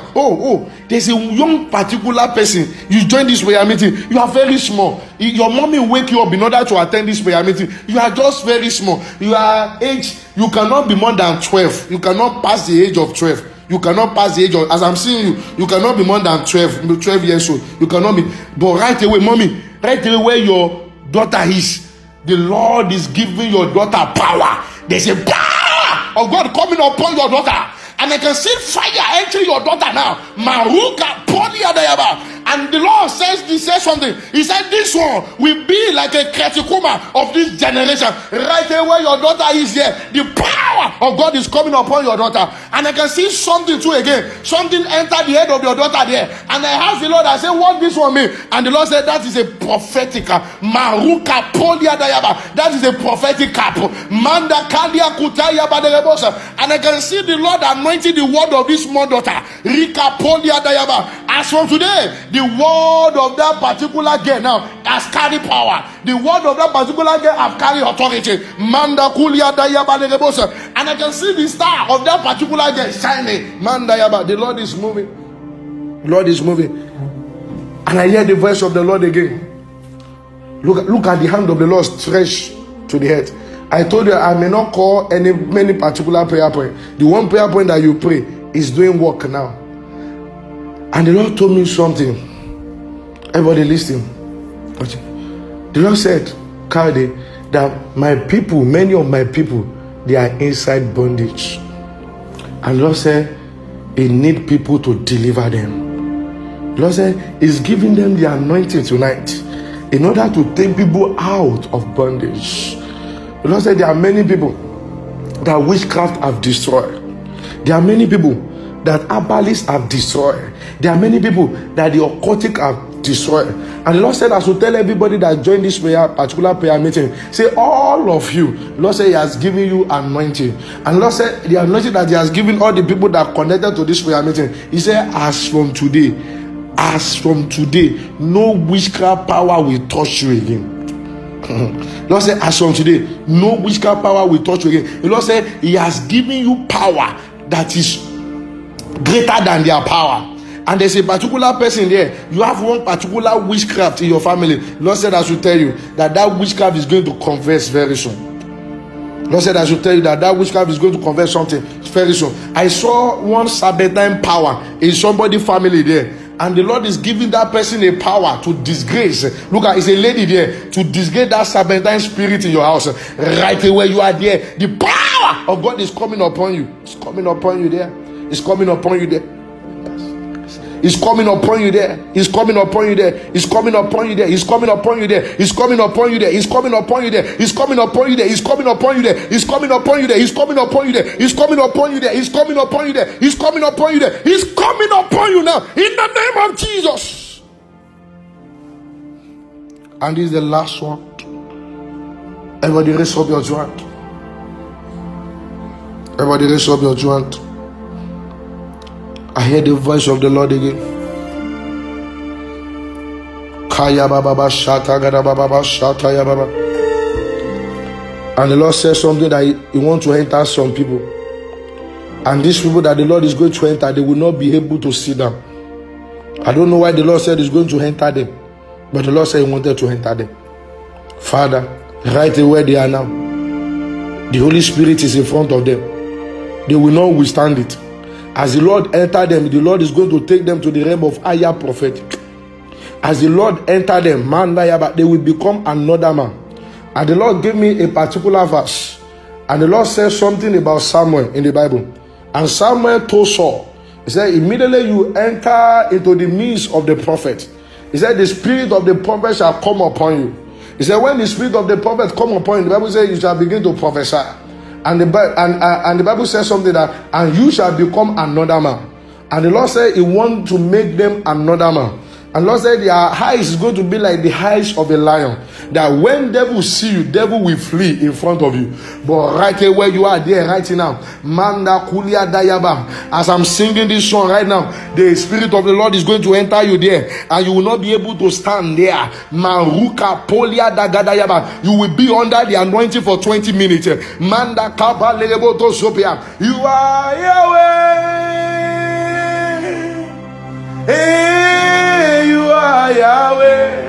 There's a young particular person. You join this prayer meeting. You are very small. Your mommy wake you up in order to attend this prayer meeting. You are just very small. You are age. You cannot be more than 12. You cannot pass the age of 12. You cannot pass the age of, as I'm seeing you, you cannot be more than 12 years old. You cannot be. But right away, mommy, right away where your daughter is, the Lord is giving your daughter power. There's a power of God coming upon your daughter. And I can see fire entering your daughter now. Maruka Poliadayaba. And the Lord says, He says something. He said, this one will be like a Kretikuma of this generation. Right there where your daughter is here, the power of God is coming upon your daughter. And I can see something too again. Something entered the head of your daughter there. And I asked the Lord, I said, what this one mean? And the Lord said, that is a prophetic Maruka Poliadayaba. That is a prophetic cap. Manda Kandia Kutaya Baderebosa. And I can see the Lord anointing the word of this small daughter. Rika Poliadayaba. As from today, the word of that particular girl now has carried power. The word of that particular girl has carried authority. Manda Kulia Dayaba Nerebosa. And I can see the star of that particular girl shining. Mandayaba. The Lord is moving. The Lord is moving. And I hear the voice of the Lord again. Look at the hand of the Lord stretched to the head. I told you I may not call many particular prayer point. The one prayer point that you pray is doing work now. And the Lord told me something. Everybody listen. The Lord said, Kalde, that my people, many of my people, they are inside bondage. And the Lord said, He need people to deliver them. The Lord said, He's giving them the anointing tonight in order to take people out of bondage. The Lord said, there are many people that witchcraft have destroyed. There are many people that herbalists have destroyed. There are many people that the occultic have destroyed. And the Lord said, I should tell everybody that joined this particular prayer meeting, say all of you, the Lord said He has given you anointing. And the Lord said the anointing that He has given all the people that connected to this prayer meeting, He said, as from today, no witchcraft power will touch you again. Lord said, as from today, no witchcraft power will touch you again. The Lord said He has given you power that is greater than their power. And there's a particular person there. You have one particular witchcraft in your family. Lord said I should tell you that witchcraft is going to converse very soon. Lord said I should tell you that witchcraft is going to converse something very soon. I saw one Sabbathine power in somebody's family there. And the Lord is giving that person a power to disgrace. Look at, it's a lady there, to disgrace that Sabbathine spirit in your house. Right where you are there, the power of God is coming upon you. It's coming upon you there. It's coming upon you there. It's coming upon you there. It's coming upon you there. It's coming upon you there. It's coming upon you there. It's coming upon you there. It's coming upon you there. It's coming upon you there. It's coming upon you there. It's coming upon you there. It's coming upon you there. It's coming upon you there. It's coming upon you there. It's coming upon you there. It's coming upon you now in the name of Jesus. And this is the last one. Everybody raise up your joint. Everybody raise up your joint. I hear the voice of the Lord again. Kaya baba shata gada baba shata ya baba. And the Lord says something that He wants to enter some people. And these people that the Lord is going to enter, they will not be able to sit down. I don't know why the Lord said He's going to enter them, but the Lord said He wanted to enter them. Father, right where they are now, the Holy Spirit is in front of them. they will not withstand it. As the Lord enter them, the Lord is going to take them to the realm of higher prophetic. As the Lord enter them, they will become another man. And the Lord gave me a particular verse. And the Lord said something about Samuel in the Bible. And Samuel told Saul, he said, immediately you enter into the midst of the prophet. He said, the spirit of the prophet shall come upon you. He said, when the spirit of the prophet come upon you, the Bible says you shall begin to prophesy. And the Bible says something that, and you shall become another man. And the Lord said he wants to make them another man. And the Lord said their eyes is going to be like the eyes of a lion. That when devil see you, devil will flee in front of you. But right here where you are there right now, Manda Kulia Dayaba. As I'm singing this song right now, the Spirit of the Lord is going to enter you there. And you will not be able to stand there. Maruka Polia Dagadayaba. You will be under the anointing for 20 minutes. Manda Kaba Leboto Sopia. You are Yahweh. Hey, you are Yahweh.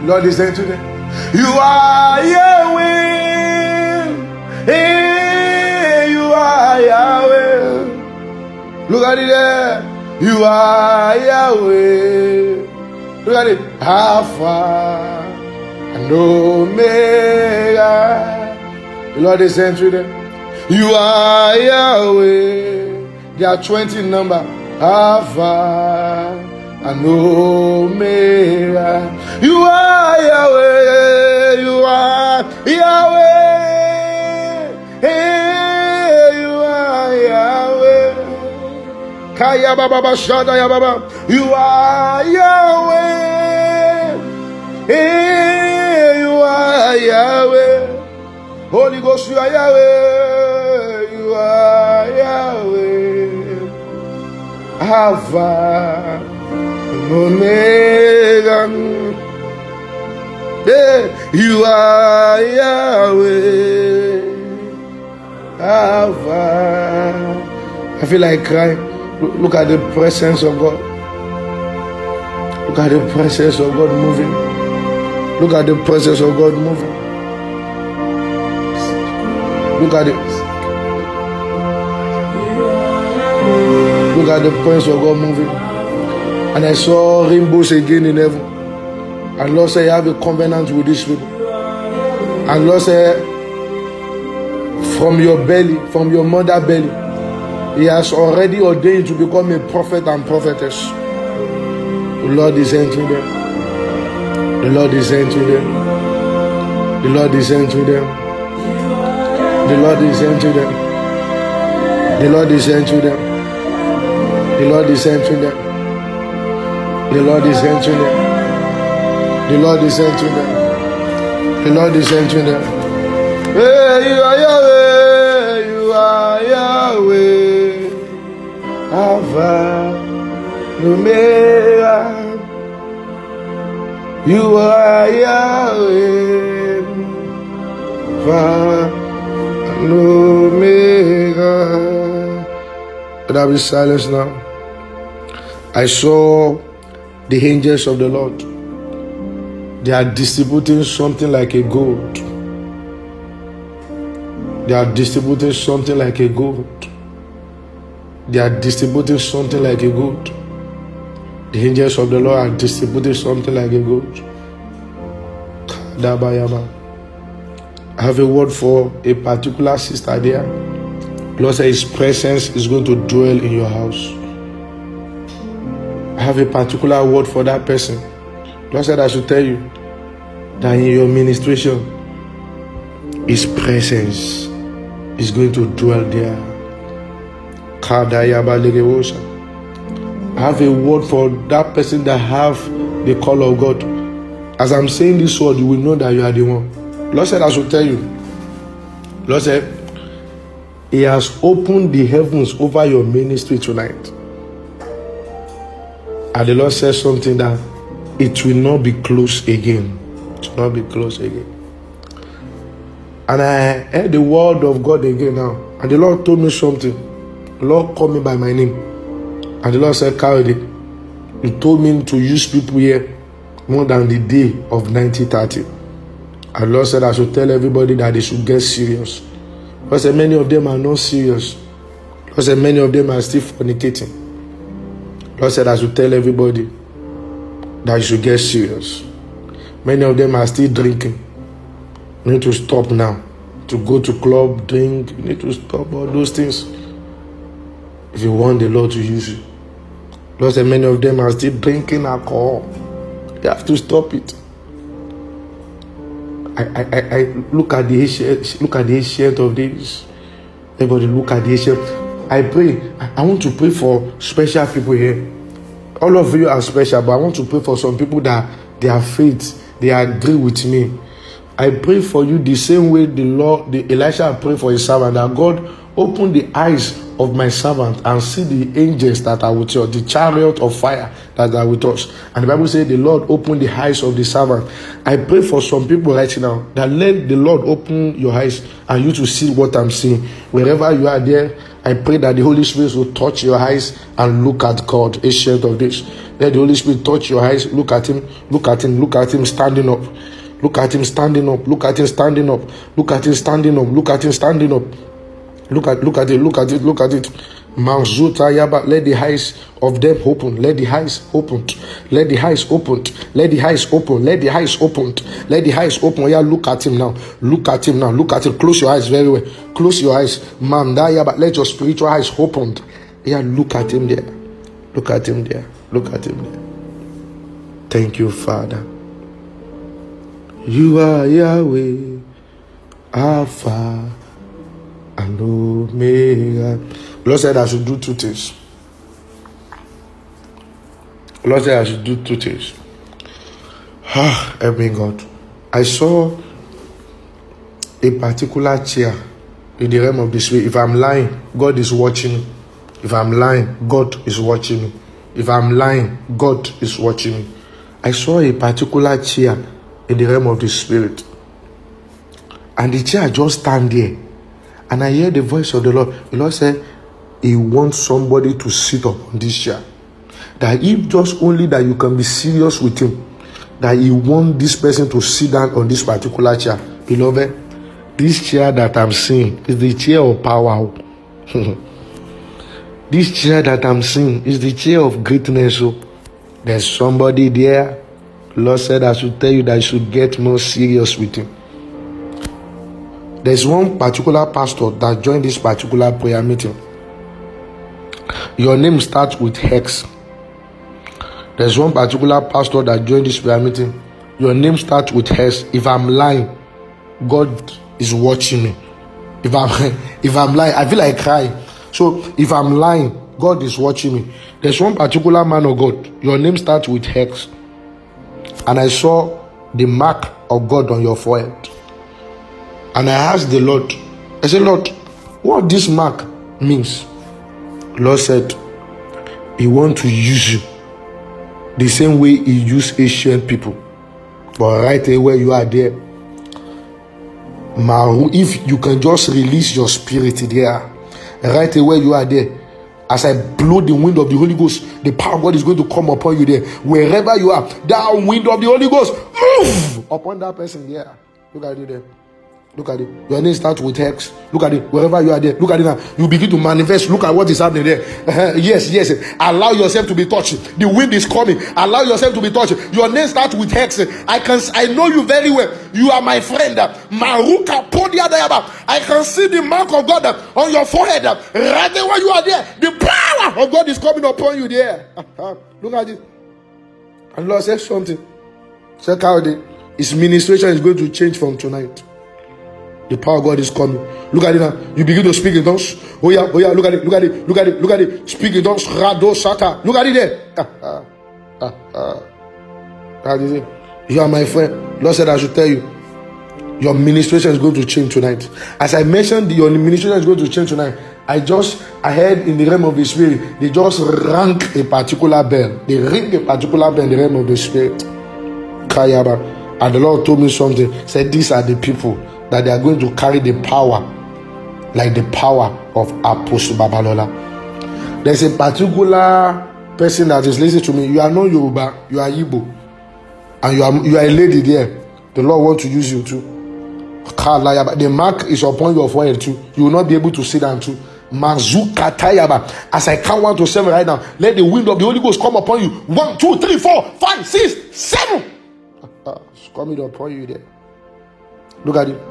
Lord is saying to them, you are Yahweh. Hey, you are Yahweh. Look at it there. You are Yahweh. Look at it. Alpha and Omega. The Lord is saying to them, you are Yahweh. There are 20 in number. Alpha and Omega. You are Yahweh. You are Yahweh. Hey, you are Yahweh. Kaya Baba Shada Ya Baba. You are Yahweh. Hey, you are Yahweh. Holy Ghost, you are Yahweh. You are Yahweh. Alpha and Omega. Yeah, you are Yahweh. Alpha. I feel like crying. Look at the presence of God. Look at the presence of God moving. Look at the presence of God moving. Look at it. Look at the presence of God moving. And I saw rainbows again in heaven. And Lord said, you have a covenant with these people. And Lord said, from your belly, from your mother belly, He has already ordained to become a prophet and prophetess. The Lord is entering them. The Lord is entering them. The Lord is entering them. The Lord is entering them. The Lord is entering them. The Lord is entering them. The Lord is entering them. The Lord is entering them. The Lord is entering them. Hey, you are Yahweh. You are Yahweh. Alpha, Omega. You are Yahweh. Alpha and Omega. But I'll be silent now. I saw the angels of the Lord. They are distributing something like a gold. They are distributing something like a gold. They are distributing something like a gold. The angels of the Lord are distributing something like a gold. I have a word for a particular sister there. Lord said His presence is going to dwell in your house. I have a particular word for that person. Lord said I should tell you that in your ministration, His presence is going to dwell there. I have a word for that person that have the call of God. As I'm saying this word, you will know that you are the one. Lord said I should tell you. Lord said He has opened the heavens over your ministry tonight. And the Lord says something that it will not be closed again. It will not be closed again. And I heard the word of God again now. And the Lord told me something. The Lord called me by my name. And the Lord said, Kayode, He told me to use people here more than the day of 1930. And the Lord said I should tell everybody that they should get serious. Lord said many of them are not serious. Lord said many of them are still fornicating. Lord said I should tell everybody that you should get serious. Many of them are still drinking. You need to stop now. To go to club, drink, you need to stop all those things if you want the Lord to use you. Lord said many of them are still drinking alcohol. You have to stop it. I look at the ancient of days. Everybody look at the ancient. I pray. I want to pray for special people here. All of you are special, but I want to pray for some people that their faith, they agree with me. I pray for you the same way Elisha prayed for his servant, that God open the eyes of my servant and see the angels that are with us, the chariot of fire that are with us. And the Bible says the Lord opened the eyes of the servant. I pray for some people right now that let the Lord open your eyes and you to see what I'm seeing. Wherever you are there, I pray that the Holy Spirit will touch your eyes and look at God, ancient of this. Let the Holy Spirit touch your eyes, look at him, look at him, look at him standing up. Look at him standing up, look at him standing up, look at him standing up, look at him standing up. Look at it. Manzuta Yaba, let the eyes of them open. Let the eyes open. Let the eyes open. Let the eyes open. Let the eyes open. Let the eyes open. Yeah, look at him now. Look at him now. Look at him. Close your eyes very well. Close your eyes. Manda Yaba, let your spiritual eyes open. Yeah, look at him there. Look at him there. Look at him there. Thank you, Father. You are Yahweh, Alpha and Omega. The Lord said I should do two things. The Lord said I should do two things. Help me, God. I saw a particular chair in the realm of the spirit. If I'm lying, God is watching me. If I'm lying, God is watching me. If I'm lying, God is watching me. I saw a particular chair in the realm of the spirit, and the chair just stand there, and I hear the voice of the Lord. The Lord said he wants somebody to sit up on this chair, that if just only that you can be serious with him, that he wants this person to sit down on this particular chair. Beloved, this chair that I'm seeing is the chair of power. This chair that I'm seeing is the chair of greatness. There's somebody there. The Lord said I should tell you that you should get more serious with him. There's one particular pastor that joined this particular prayer meeting. Your name starts with Hex. There's one particular pastor that joined this prayer meeting. Your name starts with Hex. If I'm lying, God is watching me. If I'm lying, I feel like crying. So if I'm lying, God is watching me. There's one particular man of God. Your name starts with Hex. And I saw the mark of God on your forehead. And I asked the Lord, I said, Lord, what this mark means? The Lord said, he wants to use you the same way he used ancient people. But right away where you are there, if you can just release your spirit there, right away where you are there, as I blow the wind of the Holy Ghost, the power of God is going to come upon you there. Wherever you are, that wind of the Holy Ghost, move upon that person there. Look at it there. Look at it. Your name starts with X. Look at it. Wherever you are there, look at it now. You begin to manifest. Look at what is happening there. Yes. Allow yourself to be touched. The wind is coming. Allow yourself to be touched. Your name starts with X. I know you very well. You are my friend. Maruka Podia Dayaba. I can see the mark of God on your forehead. Right there where you are there. The power of God is coming upon you there. Look at it. And Lord said something. Check out it. His ministration is going to change from tonight. The power of God is coming. Look at it now. You begin to speak in tongues. Oh yeah, look at it. Speak in tongues. Rado Saka. Look at it there. How do you say? You are my friend. Lord said I should tell you, your ministration is going to change tonight. As I mentioned, your ministration is going to change tonight. I heard in the realm of the spirit, they just rang a particular bell. They ring a particular bell in the realm of the spirit. Kayaba. And the Lord told me something. Said these are the people that they are going to carry the power, like the power of Apostle Babalola. There's a particular person that is listening to me. You are not Yoruba, you are Igbo, and you are a lady there. The Lord wants to use you too. The mark is upon your forehead too. You will not be able to sit down too. Mazukatayaba. As I count 1 to 7 right now, let the wind of the Holy Ghost come upon you. 1, 2, 3, 4, 5, 6, 7. It's coming upon you there. Look at it.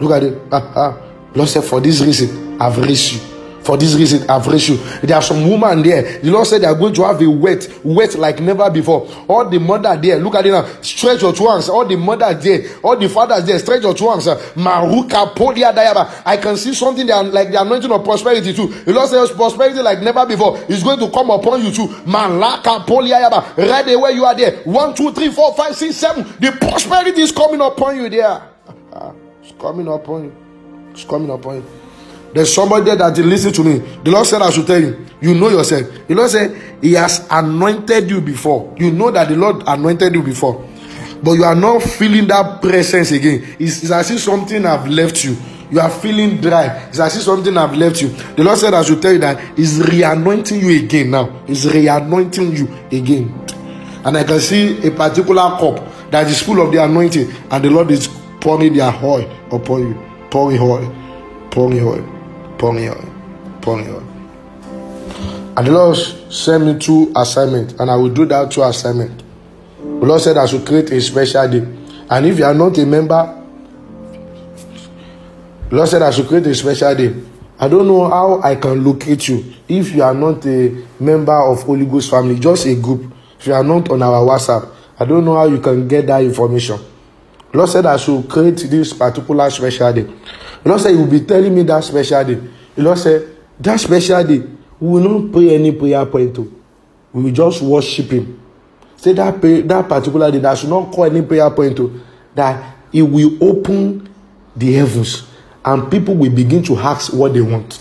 Look at it. Lord said, for this reason, I've raised you. For this reason, I've raised you. There are some women there. The Lord said they are going to have a wet like never before. All the mother there, look at it now. Stretch your two hands. All the mothers there, all the fathers there, stretch your two hands. Maruka podia dayaba. I can see something there like the anointing of prosperity too. The Lord says prosperity like never before is going to come upon you too. Malaka podia yaba. Right there where you are there. 1, 2, 3, 4, 5, 6, 7. The prosperity is coming upon you there. It's coming upon you. It's coming upon you. There's somebody there that listen to me. The Lord said I should tell you. You know yourself. The Lord said He has anointed you before. You know that the Lord anointed you before. But you are not feeling that presence again. It's as if something have left you. You are feeling dry. It's as if something have left you. The Lord said I should tell you that He's re-anointing you again now. He's re-anointing you again. And I can see a particular cup that is full of the anointing. And the Lord is pouring their oil upon you. Pouring oil. Pouring oil. Pouring oil. Pouring oil. And the Lord sent me 2 assignments, and I will do that 2 assignments. The Lord said I should create a special day. And if you are not a member, the Lord said I should create a special day. I don't know how I can locate you. If you are not a member of Holy Ghost family, just a group. If you are not on our WhatsApp, I don't know how you can get that information. The Lord said I should create this particular special day. The Lord said He will be telling me that special day. The Lord said that special day, we will not pray any prayer point to. We will just worship Him. Say that particular day, that should not call any prayer point to. That He will open the heavens and people will begin to ask what they want.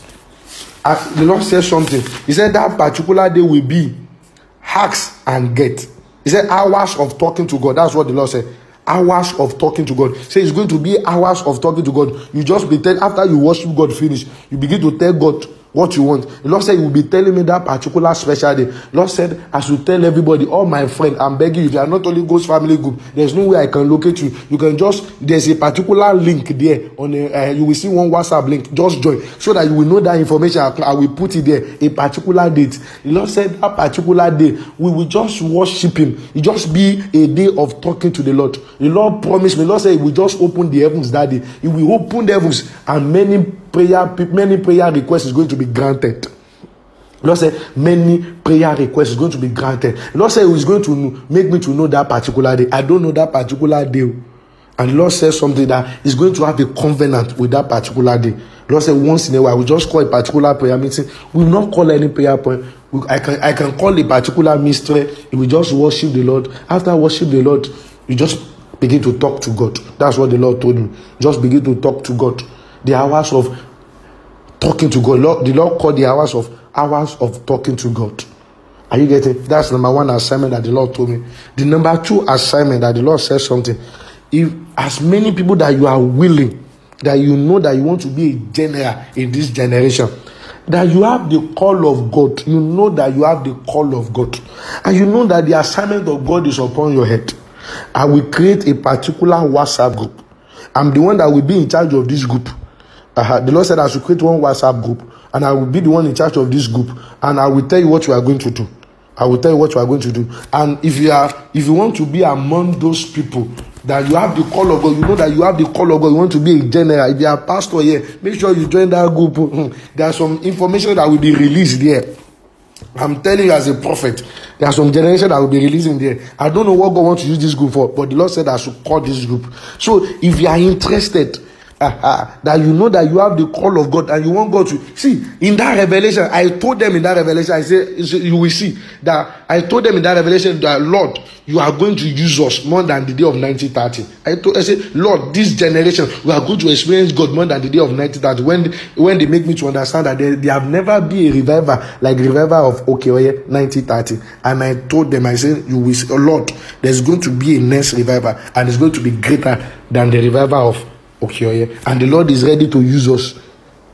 The Lord said something. He said that particular day will be ask and get. He said hours of talking to God. That's what the Lord said. Hours of talking to God. Say it's going to be hours of talking to God. You just be telling, after you worship God finish, you begin to tell God what you want. The Lord said He will be telling me that particular special day. The Lord said I should tell everybody, all my friends, I'm begging you, if you are not Holy Ghost family group, there's no way I can locate you. You can just, there's a particular link there on you will see one WhatsApp link. Just join so that you will know that information. I will put it there, a particular date. The Lord said that particular day we will just worship Him. It just be a day of talking to the Lord. The Lord promised me. The Lord said He will just open the heavens that day. He will open the heavens and many prayer requests is going to be granted. The Lord said many prayer requests is going to be granted. The Lord said He is going to make me to know that particular day. I don't know that particular day. And the Lord said something that He's going to have a covenant with that particular day. The Lord said once in a while, we just call a particular prayer meeting. We will not call any prayer point. I can call a particular mystery. We just worship the Lord. After worship the Lord, you just begin to talk to God. That's what the Lord told me. Just begin to talk to God. The hours of talking to God. The Lord called the hours of talking to God. Are you getting? That's number 1 assignment that the Lord told me. The number 2 assignment that the Lord said something. If as many people that you are willing, that you know that you want to be a general in this generation, that you have the call of God. You know that you have the call of God. And you know that the assignment of God is upon your head. I will create a particular WhatsApp group. I'm the one that will be in charge of this group. The Lord said I should create one WhatsApp group, and I will be the one in charge of this group, and I will tell you what you are going to do. I will tell you what you are going to do. And if you want to be among those people that you have the call of God, you know that you have the call of God, you want to be a general, if you are a pastor here, make sure you join that group. There are some information that will be released there. I'm telling you as a prophet, there are some generation that will be releasing there. I don't know what God wants to use this group for, but the Lord said I should call this group. So if you are interested, that you know that you have the call of God and you want God to see in that revelation. I told them in that revelation, I said you will see that I told them in that revelation that Lord, you are going to use us more than the day of 1930. I said, Lord, this generation we are going to experience God more than the day of 1930. When they make me to understand that they have never been a revival like the revival of Okeoye 1930. And I told them, I said, you will see, oh Lord, there's going to be a next revival and it's going to be greater than the revival of Okeoye, and the Lord is ready to use us.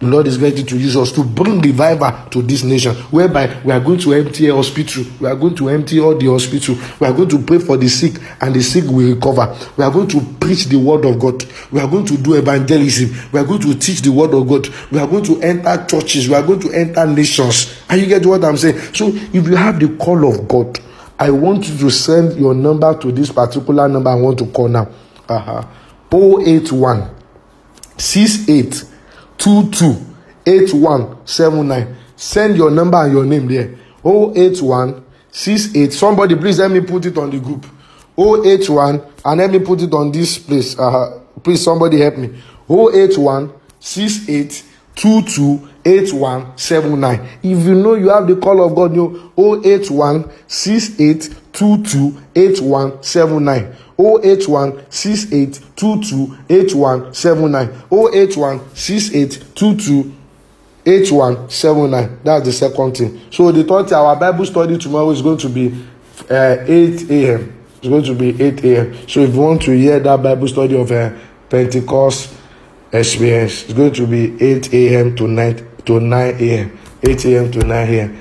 The Lord is ready to use us to bring revival to this nation, whereby we are going to empty a hospital. We are going to empty all the hospital. We are going to pray for the sick, and the sick will recover. We are going to preach the word of God. We are going to do evangelism. We are going to teach the word of God. We are going to enter churches. We are going to enter nations. And you get what I'm saying? So if you have the call of God, I want you to send your number to this particular number I want to call now. 081 68 228179. Send your number and your name there. 081 68. Somebody please let me put it on the group. 081 and let me put it on this place. Please somebody help me. 081 68 228179. If you know you have the call of God, you 081 68 228179. 081 68 228179. 081 68 228179. That's the second thing. So the third thing, our Bible study tomorrow is going to be 8 a.m. It's going to be 8 a.m. So if you want to hear that Bible study of Pentecost experience, it's going to be 8 a.m. to 9 a.m. 8 a.m. to 9 a.m.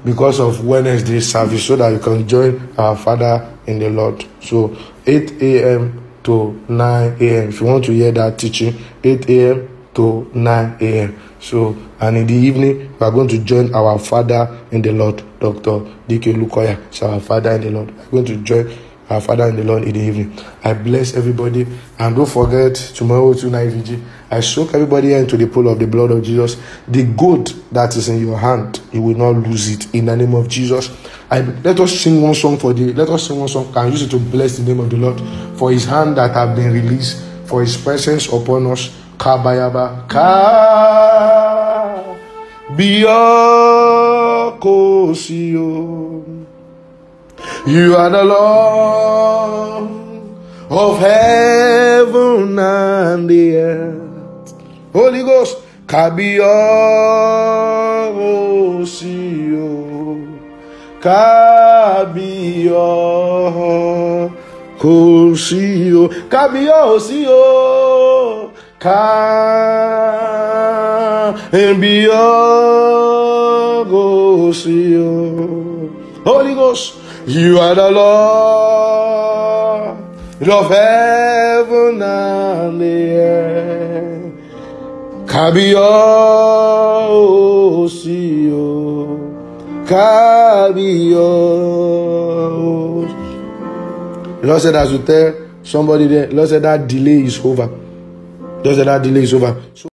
Because of Wednesday service, so that you can join our Father in the Lord. So 8 a.m. to 9 a.m. If you want to hear that teaching, 8 a.m. to 9 a.m. So, and in the evening, we are going to join our Father in the Lord, Dr. D.K. Lukoya. So our Father in the Lord. We are going to join our Father in the Lord in the evening. I bless everybody. And don't forget, tomorrow tonight, VG, I soak everybody into the pool of the blood of Jesus. The gold that is in your hand, you will not lose it in the name of Jesus. Let us sing one song Let us sing one song. Can use it to bless the name of the Lord for His hand that have been released, for His presence upon us. Kabayaba Biokosio. You are the Lord of heaven and the earth. Holy Ghost, Kabiyosio, Kabiyosio, Kabiyosio, Kabiyosio. Holy Ghost, you are the Lord of heaven and the earth. Kabiyosio, Kabiyosio. The Lord said, as you tell somebody there, the Lord said that delay is over. The Lord said that delay is over. So